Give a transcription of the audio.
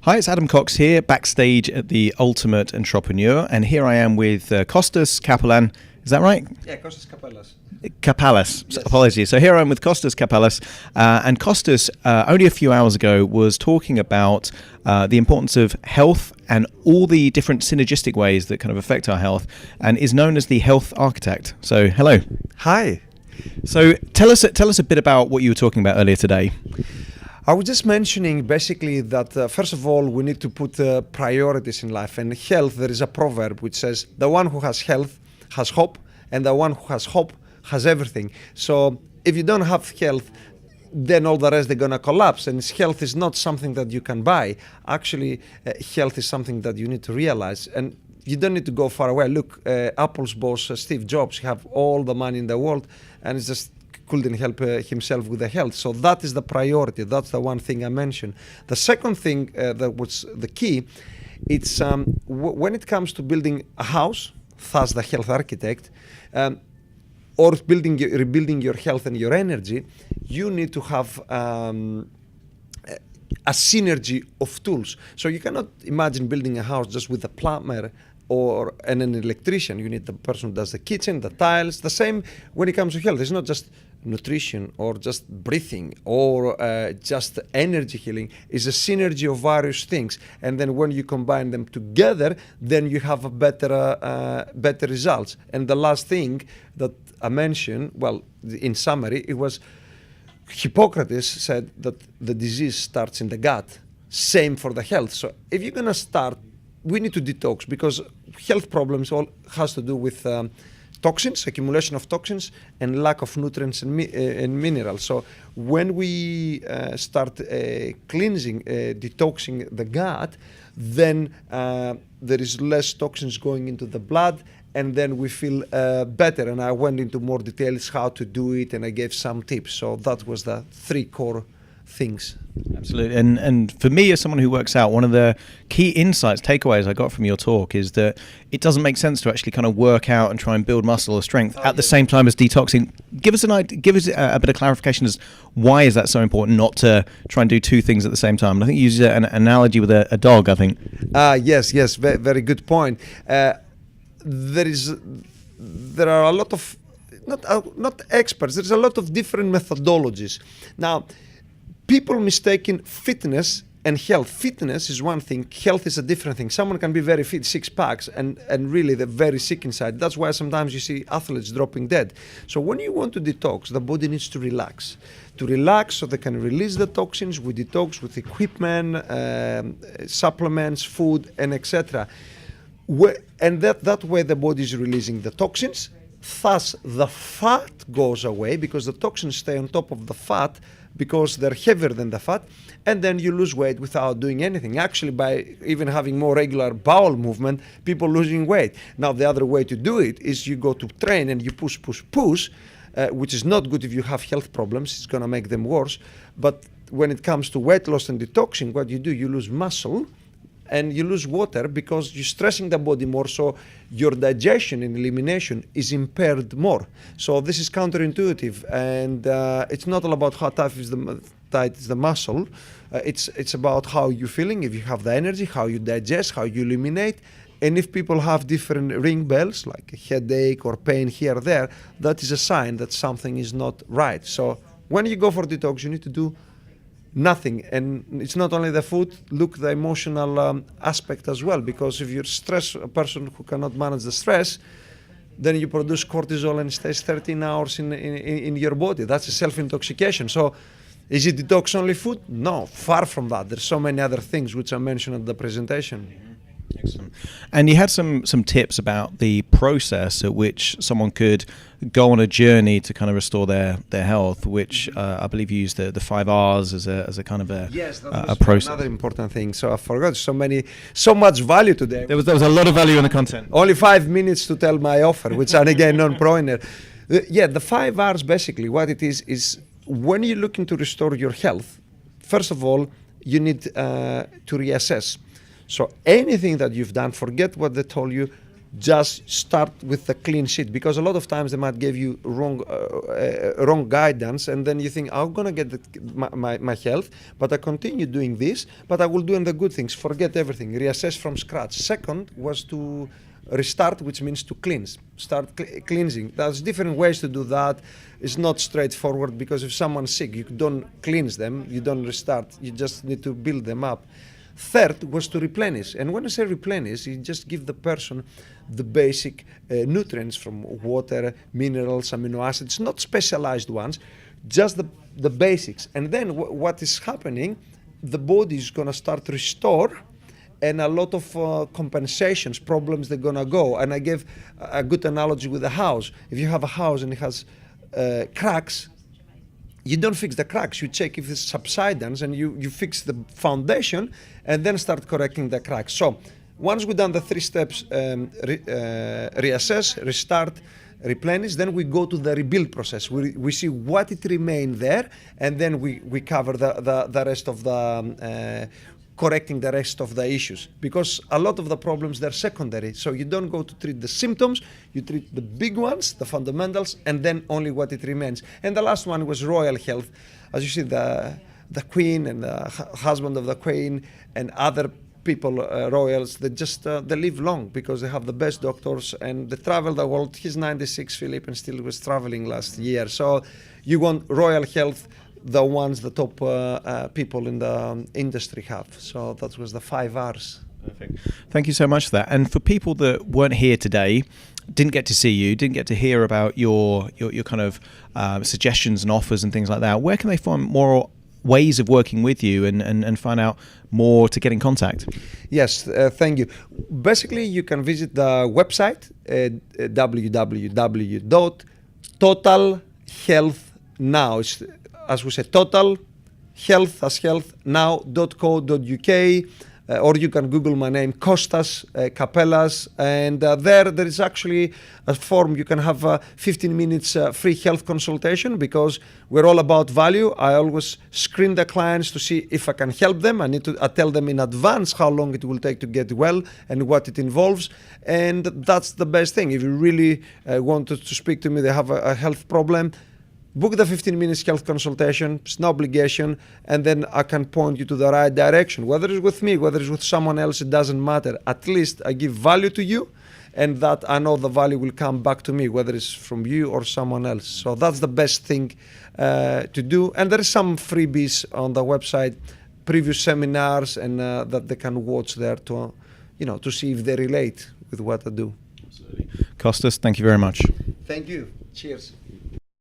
Hi, it's Adam Cox here, backstage at the Ultimate Entrepreneur, and here I am with Kostas Kapelan. Is that right? Yeah, Kostas Kapelas. Kapelas. Yes. Apologies. So here I am with Kostas Kapelas, and Kostas only a few hours ago was talking about the importance of health and all the different synergistic ways that kind of affect our health, and is known as the health architect. So hello. Hi. So tell us a bit about what you were talking about earlier today. I was just mentioning basically that first of all we need to put priorities in life, and health, there is a proverb which says the one who has health has hope, and the one who has hope has everything. So if you don't have health, then all the rest they're gonna collapse, and health is not something that you can buy. Actually, health is something that you need to realize, and you don't need to go far away. Look, Apple's boss Steve Jobs, he have all the money in the world, and it's just couldn't help himself with the health. So that is the priority. That's the one thing I mentioned. The second thing that was the key, it's when it comes to building a house, thus the health architect, or rebuilding your health and your energy, you need to have a synergy of tools. So you cannot imagine building a house just with a plumber and an electrician. You need the person who does the kitchen, the tiles. The same when it comes to health. It's not just nutrition or just breathing or just energy healing. It's a synergy of various things, and then when you combine them together, then you have a better results. And the last thing that I mentioned, well, in summary, it was Hippocrates said that the disease starts in the gut. Same for the health. So if you're gonna start, we need to detox, because health problems all has to do with toxins, accumulation of toxins, and lack of nutrients and minerals. So when we start cleansing, detoxing the gut, then there is less toxins going into the blood, and then we feel better. And I went into more details how to do it, and I gave some tips. So that was the three core things. Absolutely. And for me, as someone who works out, one of the key insights, takeaways I got from your talk is that it doesn't make sense to actually kind of work out and try and build muscle or strength at the same time as detoxing. Give us a bit of clarification as why is that so important not to try and do two things at the same time. And I think you used an analogy with a dog, I think. Yes, very good point. There are a lot of, not experts, there's a lot of different methodologies. Now, people mistaken fitness and health. Fitness is one thing, health is a different thing. Someone can be very fit, six packs, and really they're very sick inside. That's why sometimes you see athletes dropping dead. So when you want to detox, the body needs to relax. To relax so they can release the toxins. We detox with equipment, supplements, food, and etc. And that way the body is releasing the toxins. Thus, the fat goes away because the toxins stay on top of the fat because they're heavier than the fat, and then you lose weight without doing anything. Actually, by even having more regular bowel movement, people losing weight. Now, the other way to do it is you go to train and you push, which is not good if you have health problems. It's going to make them worse. But when it comes to weight loss and detoxing, what you do, you lose muscle, and you lose water because you're stressing the body more, so your digestion and elimination is impaired more. So this is counterintuitive, and it's not all about how tight is the muscle. It's about how you're feeling, if you have the energy, how you digest, how you eliminate. And if people have different ring bells, like a headache or pain here or there, that is a sign that something is not right. So when you go for detox, you need to do nothing. And it's not only the food, look the emotional aspect as well, because if you're a person who cannot manage the stress, then you produce cortisol and it stays 13 hours in your body. That's a self-intoxication. So is it detox only food? No, far from that. There's so many other things which I mentioned at the presentation. Excellent. And you had some tips about the process at which someone could go on a journey to kind of restore their health, which I believe you used the 5 R's as a kind of a process. Another important thing. So I forgot so much value today. There was a lot of value in the content. Only 5 minutes to tell my offer, which are again non-proiner. The 5 R's basically what it is when you're looking to restore your health, first of all, you need to reassess. So anything that you've done, forget what they told you, just start with the clean sheet, because a lot of times they might give you wrong guidance, and then you think, I'm gonna get my health, but I continue doing this, but I will do the good things, forget everything, reassess from scratch. Second was to restart, which means to cleanse, start cleansing. There's different ways to do that. It's not straightforward, because if someone's sick, you don't cleanse them, you don't restart, you just need to build them up. Third was to replenish, and when I say replenish, you just give the person the basic nutrients from water, minerals, amino acids, not specialized ones, just the basics. And then what is happening, the body is going to start to restore, and a lot of compensations, problems, they're going to go. And I gave a good analogy with a house. If you have a house and it has cracks, you don't fix the cracks, you check if it's subsidence, and you fix the foundation and then start correcting the cracks. So once we've done the 3 steps, reassess, restart, replenish, then we go to the rebuild process. We see what it remained there, and then we cover the rest of the correcting the rest of the issues, because a lot of the problems, they're secondary. So you don't go to treat the symptoms, you treat the big ones, the fundamentals, and then only what it remains. And the last one was royal health. As you see, the queen and the husband of the queen and other people, royals, they just they live long because they have the best doctors and they travel the world. He's 96, Philip, and still was traveling last year. So you want royal health, the ones the top people in the industry have. So that was the 5 R's. Perfect. Thank you so much for that. And for people that weren't here today, didn't get to see you, didn't get to hear about your kind of suggestions and offers and things like that, where can they find more ways of working with you and find out more to get in contact? Yes, thank you. Basically, you can visit the website www.totalhealthnow. It's, as we said, total health as health now.co.uk, or you can Google my name, Kostas Kapelas, and there is actually a form. You can have 15 minutes free health consultation, because we're all about value. I always screen the clients to see if I can help them. I tell them in advance how long it will take to get well and what it involves, and that's the best thing. If you really want to speak to me, they have a health problem, book the 15 minutes health consultation. It's no obligation, and then I can point you to the right direction. Whether it's with me, whether it's with someone else, it doesn't matter. At least I give value to you, and that I know the value will come back to me, whether it's from you or someone else. So that's the best thing to do. And there is some freebies on the website, previous seminars, and that they can watch there to see if they relate with what I do. Absolutely. Kostas, thank you very much. Thank you. Cheers.